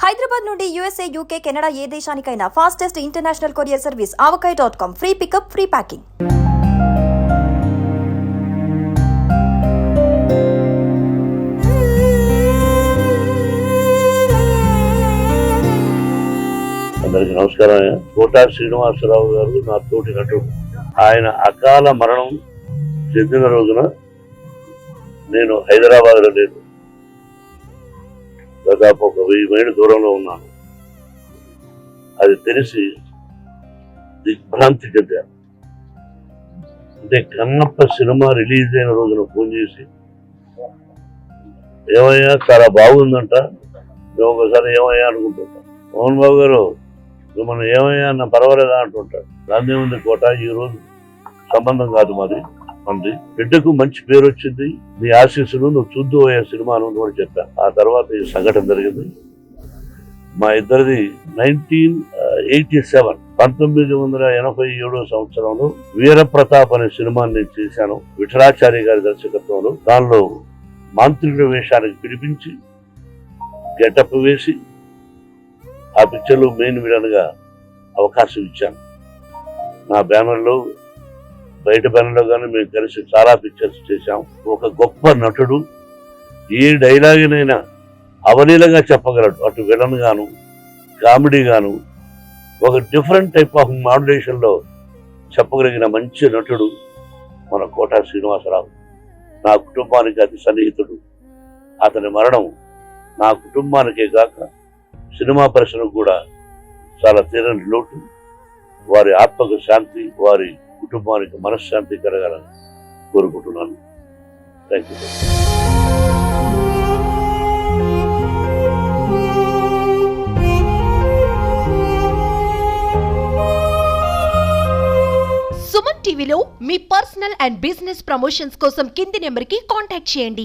హైదరాబాద్ నుండి USA, UK, Canada ఏ దేశానికైనా fastest international courier service avakai.com. Free pickup, free packing. అందరికి నమస్కారం. కోటా శ్రీనివాసరావు గారు నా తోటి నటుడు. ఆయన అకాల మరణం చెందిన రోజున నేను హైదరాబాద్లో లేదు, దాదాపు 1000 మైళ్ళ దూరంలో ఉన్నాను. అది తెలిసి దిగ్భ్రాంతి చెందాను. అంటే కన్నప్ప సినిమా రిలీజ్ అయిన రోజున ఫోన్ చేసి, ఏమయ్యా చాలా బాగుందంట, మేము ఒకసారి ఏమయ్యా అనుకుంటుంటాం. మోహన్ బాబు గారు మిమ్మల్ని ఏమయ్యా అన్న పర్వాలేదా అంటుంటాడు. దాన్ని ఉంది కోట, ఈ రోజు సంబంధం కాదు మాది, అంది. బిడ్డకు మంచి పేరు వచ్చింది, నీ ఆశీస్సులు నువ్వు చూద్దు అయ్యే సినిమాను కూడా చెప్పాను. ఆ తర్వాత ఈ సంఘటన జరిగింది. మా ఇద్దరిది 1987 1987 సంవత్సరంలో వీరప్రతాప్ అనే సినిమాని నేను చేశాను, విఠలాచార్య గారి దర్శకత్వంలో. దానిలో మాంత్రికుడి వేషానికి పిలిపించి గెటప్ వేసి ఆ పిక్చర్లో మెయిన్ విలన్ గా అవకాశం ఇచ్చాను. నా బ్యానర్లో, బయట బ్యానర్లో కానీ మేము కలిసి చాలా పిక్చర్స్ చేశాం. ఒక గొప్ప నటుడు, ఏ డైలాగునైనా అవలీలగా చెప్పగలడు. అటు విలన్ గాను, కామెడీ గాను, ఒక డిఫరెంట్ టైప్ ఆఫ్ మాడ్యులేషన్ లో చెప్పగలిగిన మంచి నటుడు మన కోటా శ్రీనివాసరావు. నా కుటుంబానికి అతి సన్నిహితుడు. అతని మరణం నా కుటుంబానికే కాక సినిమా పరిశ్రమకు కూడా చాలా తీరని లోటు. వారి ఆత్మకు శాంతి, వారి కుటుంబానికి మనశ్శాంతి కలగాలని కోరుకుంటున్నాను. Thank you. సుమన్ టీవీలో మీ పర్సనల్ అండ్ బిజినెస్ ప్రమోషన్స్ కోసం కింది నెంబర్కి కాంటాక్ట్ చేయండి.